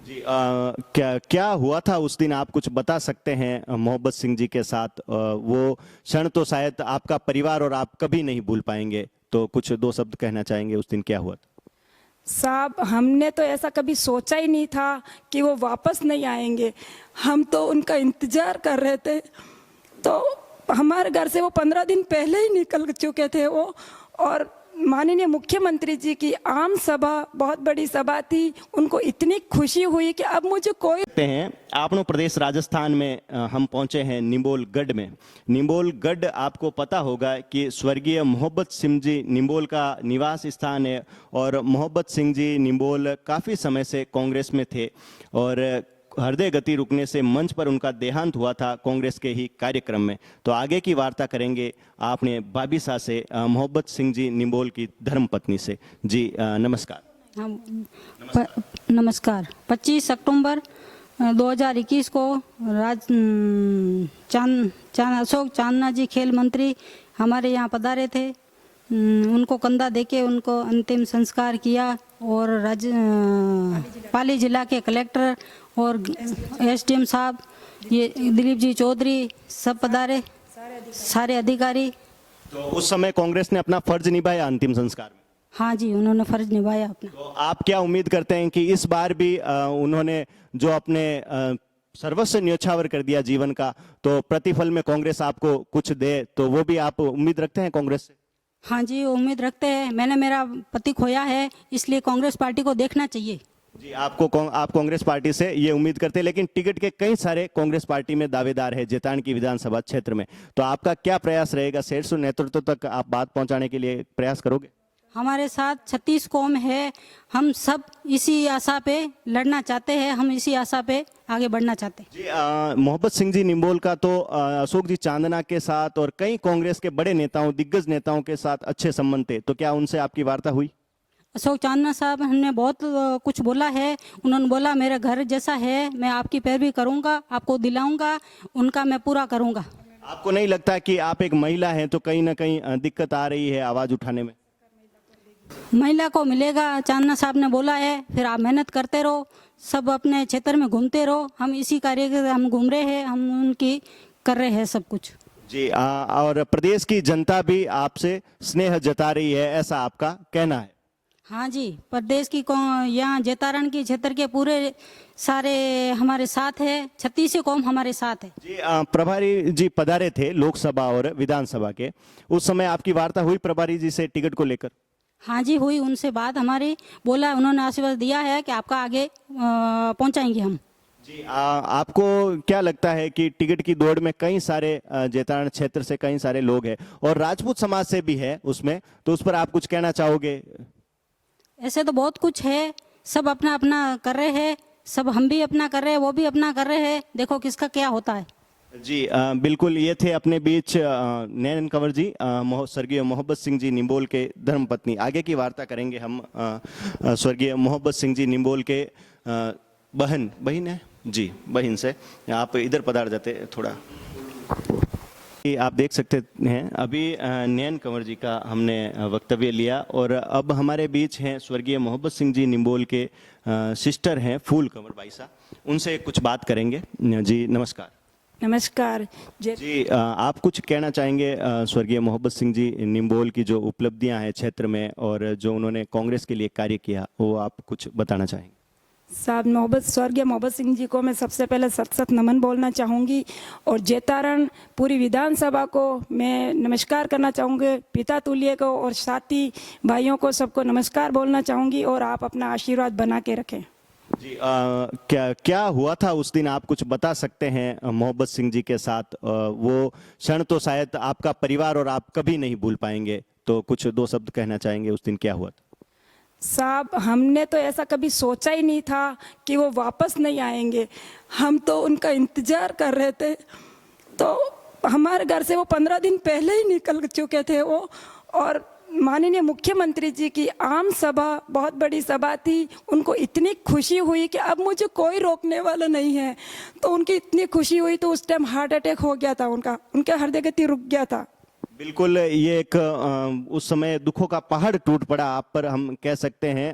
जी क्या क्या हुआ था उस दिन, आप कुछ बता सकते हैं मोहब्बत सिंह जी के साथ? वो क्षण तो शायद आपका परिवार और आप कभी नहीं भूल पाएंगे, तो कुछ दो शब्द कहना चाहेंगे उस दिन क्या हुआ था? साहब, हमने तो ऐसा कभी सोचा ही नहीं था कि वो वापस नहीं आएंगे। हम तो उनका इंतजार कर रहे थे। तो हमारे घर से वो 15 दिन पहले ही निकल चुके थे वो। और माननीय मुख्यमंत्री जी की आम सभा, बहुत बड़ी सभा थी, उनको इतनी खुशी हुई कि अब मुझे कोई देखते हैं आपनो प्रदेश राजस्थान में हम पहुंचे हैं निम्बोलगढ़ में। निम्बोलगढ़ आपको पता होगा कि स्वर्गीय मोहब्बत सिंह जी निम्बोल का निवास स्थान है, और मोहब्बत सिंह जी निम्बोल काफ़ी समय से कांग्रेस में थे, और हृदय गति रुकने से मंच पर उनका देहांत हुआ था कांग्रेस के ही कार्यक्रम में। तो आगे की वार्ता करेंगे आपने भाभी शाह से, मोहब्बत सिंह जी निम्बोल की धर्मपत्नी से। जी नमस्कार। नमस्कार। 25 अक्टूबर 2021 को अशोक चांदना जी खेल मंत्री हमारे यहाँ पधारे थे। उनको कंधा देके उनको अंतिम संस्कार किया, और पाली जिला के कलेक्टर और एसडीएम साहब, ये दिलीप जी चौधरी सब पधारे, सारे अधिकारी। तो उस समय कांग्रेस ने अपना फर्ज निभाया अंतिम संस्कार में? हाँ जी, उन्होंने फर्ज निभाया अपना। तो आप क्या उम्मीद करते हैं कि इस बार भी उन्होंने जो अपने सर्वस्व न्योछावर कर दिया जीवन का, तो प्रतिफल में कांग्रेस आपको कुछ दे, तो वो भी आप उम्मीद रखते हैं कांग्रेस से? हाँ जी, उम्मीद रखते हैं। मैंने मेरा पति खोया है, इसलिए कांग्रेस पार्टी को देखना चाहिए। जी आप कांग्रेस पार्टी से ये उम्मीद करते हैं, लेकिन टिकट के कई सारे कांग्रेस पार्टी में दावेदार है जेतान की विधानसभा क्षेत्र में, तो आपका क्या प्रयास रहेगा? शीर्ष नेतृत्व तक आप बात पहुंचाने के लिए प्रयास करोगे? हमारे साथ 36 कौम है, हम सब इसी आशा पे लड़ना चाहते हैं, हम इसी आशा पे आगे बढ़ना चाहते हैं। जी मोहब्बत सिंह जी निम्बोल का तो अशोक जी चांदना के साथ और कई कांग्रेस के बड़े नेताओं, दिग्गज नेताओं के साथ अच्छे संबंध थे, तो क्या उनसे आपकी वार्ता हुई? अशोक चांदना साहब हमने बहुत कुछ बोला है। उन्होंने बोला मेरे घर जैसा है, मैं आपकी पैरवी करूंगा, आपको दिलाऊंगा, उनका मैं पूरा करूंगा। आपको नहीं लगता कि आप एक महिला हैं तो कहीं ना कहीं दिक्कत आ रही है आवाज उठाने में? महिला को मिलेगा, चांदना साहब ने बोला है। फिर आप मेहनत करते रहो, सब अपने क्षेत्र में घूमते रहो। हम इसी कार्य के हम घूम रहे हैं, हम उनकी कर रहे हैं सब कुछ। जी और प्रदेश की जनता भी आपसे स्नेह जता रही है, ऐसा आपका कहना है? हाँ जी, प्रदेश की यहाँ जेतारण की क्षेत्र के पूरे सारे हमारे साथ है, 36 कौम हमारे साथ है। जी प्रभारी जी पधारे थे लोकसभा और विधानसभा के, उस समय आपकी वार्ता हुई प्रभारी जी से टिकट को लेकर? हाँ जी हुई, उनसे बात हमारी, बोला उन्होंने आशीर्वाद दिया है कि आपका आगे पहुंचाएंगे हम। जी आपको क्या लगता है कि टिकट की दौड़ में कई सारे जेतारण क्षेत्र से कई सारे लोग हैं और राजपूत समाज से भी है उसमें, तो उस पर आप कुछ कहना चाहोगे? ऐसे तो बहुत कुछ है, सब अपना अपना कर रहे हैं, सब हम भी अपना कर रहे हैं, वो भी अपना कर रहे हैं, देखो किसका क्या होता है। जी बिल्कुल, ये थे अपने बीच नैन कंवर जी, स्वर्गीय मोहब्बत सिंह जी निम्बोल के धर्मपत्नी। आगे की वार्ता करेंगे हम स्वर्गीय मोहब्बत सिंह जी निम्बोल के बहन है जी, बहन से। आप इधर पधार जाते थोड़ा। आप देख सकते हैं अभी नैन कंवर जी का हमने वक्तव्य लिया, और अब हमारे बीच हैं स्वर्गीय मोहब्बत सिंह जी निम्बोल के सिस्टर हैं फूल कंवर बाई साहब, उनसे कुछ बात करेंगे। जी नमस्कार। नमस्कार जी आप कुछ कहना चाहेंगे स्वर्गीय मोहब्बत सिंह जी निम्बोल की जो उपलब्धियां हैं क्षेत्र में और जो उन्होंने कांग्रेस के लिए कार्य किया, वो आप कुछ बताना चाहेंगे? साहब, स्वर्गीय मोहब्बत सिंह जी को मैं सबसे पहले सत नमन बोलना चाहूँगी, और जेतारण पूरी विधानसभा को मैं नमस्कार करना चाहूँगी, पिता तुल्य को और साथी भाइयों को सबको नमस्कार बोलना चाहूँगी, और आप अपना आशीर्वाद बना के रखें। जी क्या हुआ था उस दिन, आप कुछ बता सकते हैं मोहब्बत सिंह जी के साथ? वो क्षण तो शायद आपका परिवार और आप कभी नहीं भूल पाएंगे, तो कुछ दो शब्द कहना चाहेंगे उस दिन क्या हुआ था? साहब, हमने तो ऐसा कभी सोचा ही नहीं था कि वो वापस नहीं आएंगे। हम तो उनका इंतजार कर रहे थे। तो हमारे घर से वो 15 दिन पहले ही निकल चुके थे वो। और माननीय मुख्यमंत्री जी की आम सभा, बहुत बड़ी सभा थी, उनको इतनी खुशी हुई कि अब मुझे कोई रोकने वाला नहीं है। तो उनकी इतनी खुशी हुई, तो उस टाइम हार्ट अटैक हो गया था उनका, उनके हृदय गति रुक गया था। बिल्कुल, ये एक उस समय दुखों का पहाड़ टूट पड़ा आप पर, हम कह सकते हैं।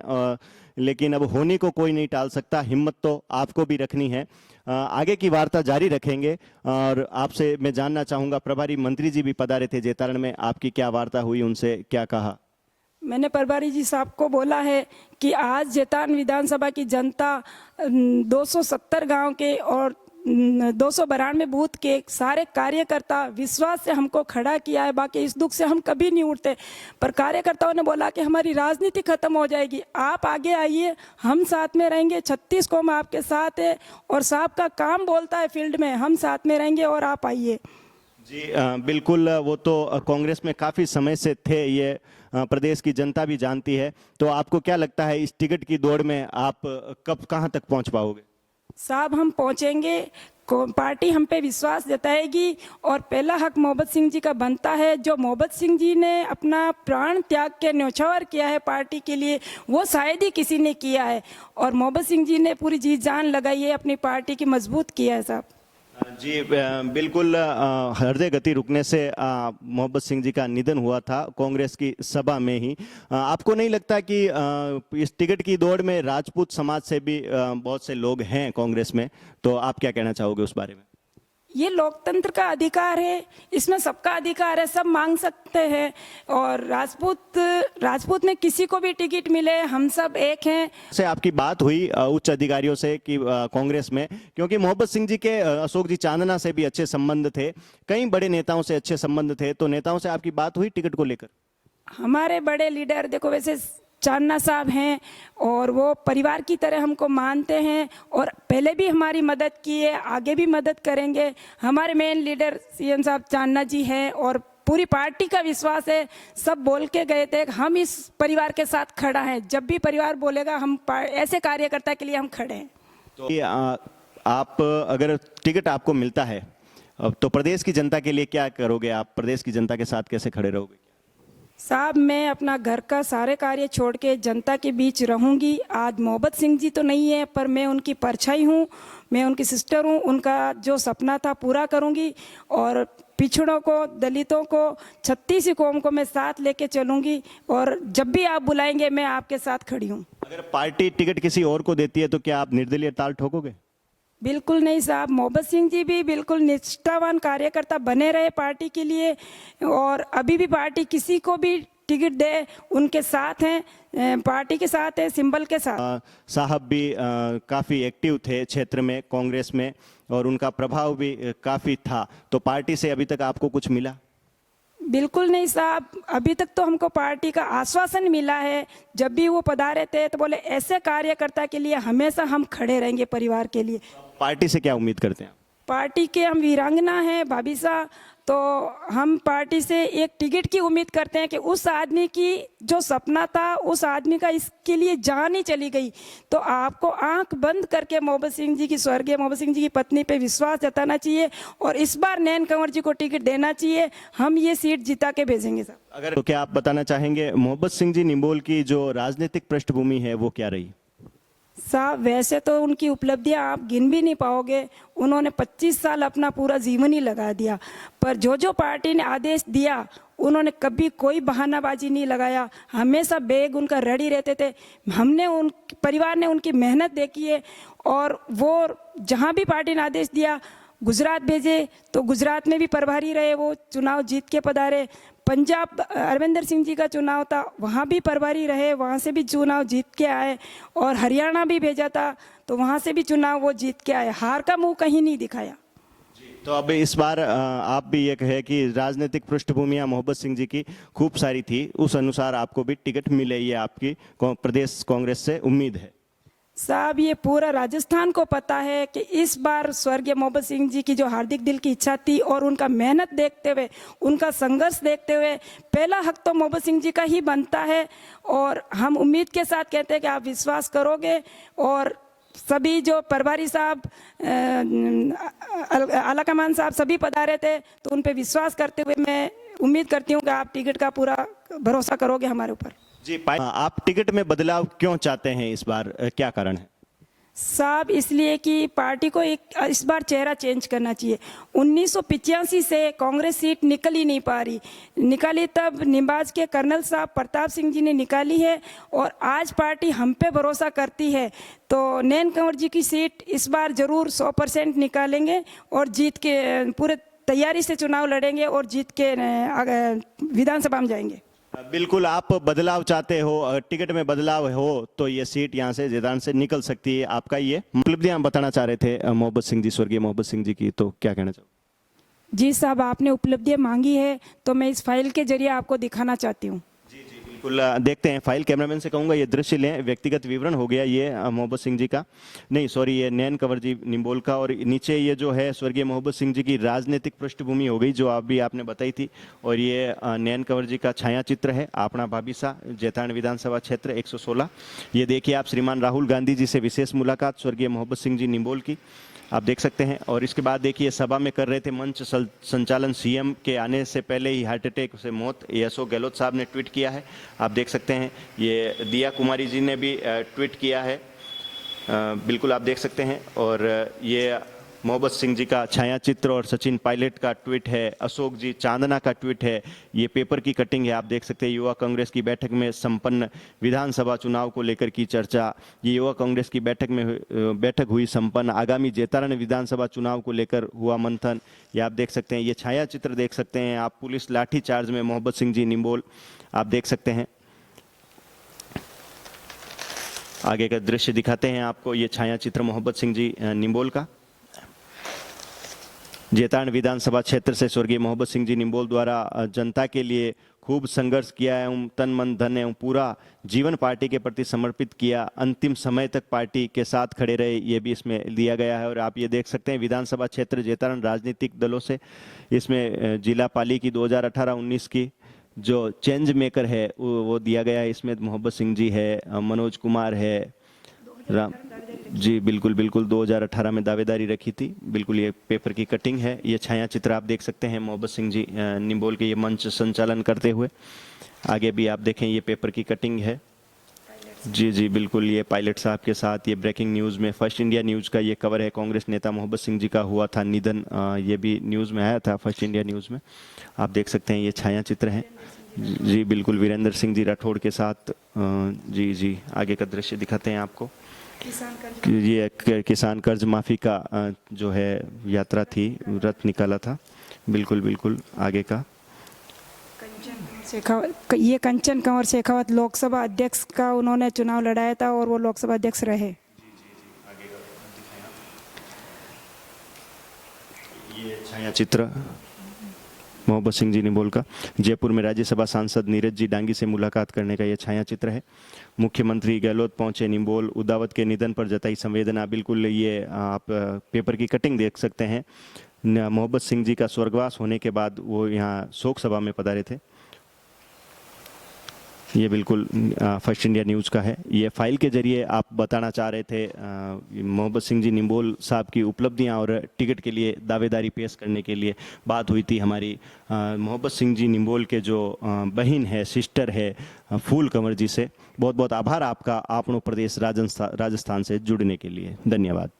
लेकिन अब होने को कोई नहीं टाल सकता, हिम्मत तो आपको भी रखनी है। आगे की वार्ता जारी रखेंगे और आपसे मैं जानना चाहूँगा, प्रभारी मंत्री जी भी पधारे थे जेतारण में, आपकी क्या वार्ता हुई, उनसे क्या कहा? मैंने प्रभारी जी साहब को बोला है कि आज जेतान विधानसभा की जनता 270 गांव के और 292 बूथ के सारे कार्यकर्ता विश्वास से हमको खड़ा किया है। बाकी इस दुख से हम कभी नहीं उठते, पर कार्यकर्ताओं ने बोला कि हमारी राजनीति खत्म हो जाएगी, आप आगे आइए, हम साथ में रहेंगे, 36 कौम आपके साथ है और साहब का काम बोलता है फील्ड में, हम साथ में रहेंगे और आप आइए। जी बिल्कुल, वो तो कांग्रेस में काफ़ी समय से थे, ये प्रदेश की जनता भी जानती है। तो आपको क्या लगता है इस टिकट की दौड़ में आप कब कहाँ तक पहुँच पाओगे? साहब हम पहुंचेंगे, पार्टी हम पे विश्वास जताएगी और पहला हक मोहब्बत सिंह जी का बनता है। जो मोहब्बत सिंह जी ने अपना प्राण त्याग के न्यौछावर किया है पार्टी के लिए, वो शायद ही किसी ने किया है और मोहब्बत सिंह जी ने पूरी जी जान लगाई है, अपनी पार्टी की मजबूत किया है। साहब जी बिल्कुल, हृदय गति रुकने से मोहब्बत सिंह जी का निधन हुआ था कांग्रेस की सभा में ही। आपको नहीं लगता कि इस टिकट की दौड़ में राजपूत समाज से भी बहुत से लोग हैं कांग्रेस में, तो आप क्या कहना चाहोगे उस बारे में? ये लोकतंत्र का अधिकार है, इसमें सबका अधिकार है, सब मांग सकते हैं और राजपूत में किसी को भी टिकट मिले, हम सब एक हैं। से आपकी बात हुई उच्च अधिकारियों से कि कांग्रेस में, क्योंकि मोहब्बत सिंह जी के अशोक जी चांदना से भी अच्छे संबंध थे, कई बड़े नेताओं से अच्छे संबंध थे, तो नेताओं से आपकी बात हुई टिकट को लेकर? हमारे बड़े लीडर देखो वैसे चांदना साहब हैं और वो परिवार की तरह हमको मानते हैं और पहले भी हमारी मदद की है, आगे भी मदद करेंगे। हमारे मेन लीडर सीएम साहब चांदना जी हैं और पूरी पार्टी का विश्वास है, सब बोल के गए थे हम इस परिवार के साथ खड़ा हैं, जब भी परिवार बोलेगा हम ऐसे कार्यकर्ता के लिए हम खड़े हैं। तो आप अगर टिकट आपको मिलता है तो प्रदेश की जनता के लिए क्या करोगे? आप प्रदेश की जनता के साथ कैसे खड़े रहोगे? साहब मैं अपना घर का सारे कार्य छोड़ के जनता के बीच रहूंगी। आज मोहब्बत सिंह जी तो नहीं है, पर मैं उनकी परछाई हूँ, मैं उनकी सिस्टर हूँ, उनका जो सपना था पूरा करूंगी और पिछड़ों को, दलितों को, 36 कौम को मैं साथ लेके चलूंगी और जब भी आप बुलाएंगे मैं आपके साथ खड़ी हूँ। अगर पार्टी टिकट किसी और को देती है तो क्या आप निर्दलीय ताल ठोकोगे? बिल्कुल नहीं साहब, मोहब्बत सिंह जी भी बिल्कुल निष्ठावान कार्यकर्ता बने रहे पार्टी के लिए और अभी भी पार्टी किसी को भी टिकट दे उनके साथ हैं, पार्टी के साथ है, सिंबल के साथ। साहब भी काफ़ी एक्टिव थे क्षेत्र में कांग्रेस में और उनका प्रभाव भी काफ़ी था, तो पार्टी से अभी तक आपको कुछ मिला? बिल्कुल नहीं साहब, अभी तक तो हमको पार्टी का आश्वासन मिला है। जब भी वो पधारे थे तो बोले ऐसे कार्यकर्ता के लिए हमेशा हम खड़े रहेंगे परिवार के लिए। पार्टी से क्या उम्मीद करते हैं? पार्टी के हम वीरांगना हैं भाभी साहब, तो हम पार्टी से एक टिकट की उम्मीद करते हैं कि उस आदमी की जो सपना था, उस आदमी का इसके लिए जान ही चली गई, तो आपको आंख बंद करके मोहब्बत सिंह जी की, स्वर्गीय मोहब्बत सिंह जी की पत्नी पे विश्वास जताना चाहिए और इस बार नैन कंवर जी को टिकट देना चाहिए। हम ये सीट जिता के भेजेंगे साहब। अगर तो क्या आप बताना चाहेंगे मोहब्बत सिंह जी निंबोल की जो राजनीतिक पृष्ठभूमि है वो क्या रही? साहब वैसे तो उनकी उपलब्धियां आप गिन भी नहीं पाओगे, उन्होंने 25 साल अपना पूरा जीवन ही लगा दिया, पर जो पार्टी ने आदेश दिया उन्होंने कभी कोई बहानाबाजी नहीं लगाया, हमेशा बैग उनका रेडी रहते थे। हमने उन परिवार ने उनकी मेहनत देखी है और वो जहां भी पार्टी ने आदेश दिया, गुजरात भेजे तो गुजरात में भी प्रभारी रहे, वो चुनाव जीत के पधारे। पंजाब अरविंदर सिंह जी का चुनाव था, वहाँ भी प्रभारी रहे, वहाँ से भी चुनाव जीत के आए और हरियाणा भी भेजा था तो वहाँ से भी चुनाव वो जीत के आए, हार का मुंह कहीं नहीं दिखाया। तो अब इस बार आप भी ये कहे कि राजनीतिक पृष्ठभूमियां मोहब्बत सिंह जी की खूब सारी थी, उस अनुसार आपको भी टिकट मिले, ये आपकी प्रदेश कांग्रेस से उम्मीद है? साहब ये पूरा राजस्थान को पता है कि इस बार स्वर्गीय मोहब्बत सिंह जी की जो हार्दिक दिल की इच्छा थी और उनका मेहनत देखते हुए, उनका संघर्ष देखते हुए पहला हक तो मोहब्बत सिंह जी का ही बनता है और हम उम्मीद के साथ कहते हैं कि आप विश्वास करोगे और सभी जो प्रभारी साहब, आला कमान साहब सभी पधारे थे, तो उन पे विश्वास करते हुए मैं उम्मीद करती हूँ कि आप टिकट का पूरा भरोसा करोगे हमारे ऊपर। जी, आप टिकट में बदलाव क्यों चाहते हैं इस बार, क्या कारण है? साहब इसलिए कि पार्टी को एक इस बार चेहरा चेंज करना चाहिए। 1985 से कांग्रेस सीट निकल ही नहीं पा रही, निकाली तब निम्बाज के कर्नल साहब प्रताप सिंह जी ने निकाली है, और आज पार्टी हम पे भरोसा करती है। तो नैन कंवर जी की सीट इस बार जरूर 100% निकालेंगे और जीत के पूरे तैयारी से चुनाव लड़ेंगे और जीत के विधानसभा में जाएंगे। बिल्कुल, आप बदलाव चाहते हो, टिकट में बदलाव हो तो ये सीट यहाँ से जैतारण से निकल सकती है। आपका ये उपलब्धियां बताना चाह रहे थे मोहब्बत सिंह जी, स्वर्गीय मोहब्बत सिंह जी की, तो क्या कहना चाहो? जी साहब, आपने उपलब्धियां मांगी है तो मैं इस फाइल के जरिए आपको दिखाना चाहती हूँ। बिल्कुल, देखते हैं। फाइल कैमरामैन से कहूंगा ये दृश्य लें। व्यक्तिगत विवरण हो गया ये मोहब्बत सिंह जी का, नहीं सॉरी, ये नैन कंवर जी निम्बोल का, और नीचे ये जो है स्वर्गीय मोहब्बत सिंह जी की राजनीतिक पृष्ठभूमि हो गई जो आपने बताई थी। और ये नैन कंवर जी का छाया चित्र है, आपना भाभीसा, जैतारण विधानसभा क्षेत्र 116। ये देखिए आप, श्रीमान राहुल गांधी जी से विशेष मुलाकात स्वर्गीय मोहब्बत सिंह जी निम्बोल की, आप देख सकते हैं। और इसके बाद देखिए सभा में कर रहे थे मंच संचालन, सीएम के आने से पहले ही हार्ट अटैक से मौत, ये अशोक गहलोत साहब ने ट्वीट किया है, आप देख सकते हैं। ये दिया कुमारी जी ने भी ट्वीट किया है, बिल्कुल आप देख सकते हैं। और ये मोहब्बत सिंह जी का छाया चित्र और सचिन पायलट का ट्वीट है, अशोक जी चांदना का ट्वीट है, ये पेपर की कटिंग है, आप देख सकते हैं। युवा कांग्रेस की बैठक में संपन्न विधानसभा चुनाव को लेकर की चर्चा, ये युवा कांग्रेस की बैठक हुई संपन्न, आगामी जैतारण विधानसभा चुनाव को लेकर हुआ मंथन, ये आप देख सकते हैं। ये छाया चित्र देख सकते हैं आप, पुलिस लाठीचार्ज में मोहब्बत सिंह जी निम्बोल, आप देख सकते हैं। आगे का दृश्य दिखाते हैं आपको, ये छाया चित्र मोहब्बत सिंह जी निम्बोल का। जैतारण विधानसभा क्षेत्र से स्वर्गीय मोहब्बत सिंह जी निम्बोल द्वारा जनता के लिए खूब संघर्ष किया एवं तन मन धन एवं पूरा जीवन पार्टी के प्रति समर्पित किया, अंतिम समय तक पार्टी के साथ खड़े रहे, ये भी इसमें दिया गया है। और आप ये देख सकते हैं विधानसभा क्षेत्र जैतारण राजनीतिक दलों से, इसमें जिला पाली की 2018-19 की जो चेंज मेकर है वो दिया गया है। इसमें मोहब्बत सिंह जी है, मनोज कुमार है, राम जी, बिल्कुल 2018 में दावेदारी रखी थी। बिल्कुल ये पेपर की कटिंग है, ये छाया चित्र आप देख सकते हैं मोहब्बत सिंह जी निम्बोल के ये मंच संचालन करते हुए। आगे भी आप देखें, ये पेपर की कटिंग है। जी बिल्कुल, ये पायलट साहब के साथ ये ब्रेकिंग न्यूज़ में फर्स्ट इंडिया न्यूज़ का ये कवर है। कांग्रेस नेता मोहब्बत सिंह जी का हुआ था निधन, ये भी न्यूज़ में आया था फर्स्ट इंडिया न्यूज़ में, आप देख सकते हैं। ये छाया चित्र है जी, बिल्कुल वीरेंद्र सिंह जी राठौड़ के साथ। जी आगे का दृश्य दिखाते हैं आपको। ये किसान कर्ज माफी का जो है यात्रा थी, रथ निकाला था, बिल्कुल आगे का। ये कंचन कंवर शेखावत लोकसभा अध्यक्ष का उन्होंने चुनाव लड़ाया था और वो लोकसभा अध्यक्ष रहे। ये छाया चित्र मोहब्बत सिंह जी निम्बोल का। जयपुर में राज्यसभा सांसद नीरज जी डांगी से मुलाकात करने का ये छाया चित्र है। मुख्यमंत्री गहलोत पहुंचे निम्बोल, उदावत के निधन पर जताई संवेदना, बिल्कुल ये आप पेपर की कटिंग देख सकते हैं। मोहब्बत सिंह जी का स्वर्गवास होने के बाद वो यहाँ शोक सभा में पधारे थे। ये बिल्कुल फर्स्ट इंडिया न्यूज़ का है। ये फाइल के जरिए आप बताना चाह रहे थे मोहब्बत सिंह जी निम्बोल साहब की उपलब्धियां और टिकट के लिए दावेदारी पेश करने के लिए बात हुई थी हमारी मोहब्बत सिंह जी निम्बोल के जो बहन है, सिस्टर है फूल कंवर जी से। बहुत बहुत आभार आपका, आपनो प्रदेश राजस्थान से जुड़ने के लिए। धन्यवाद।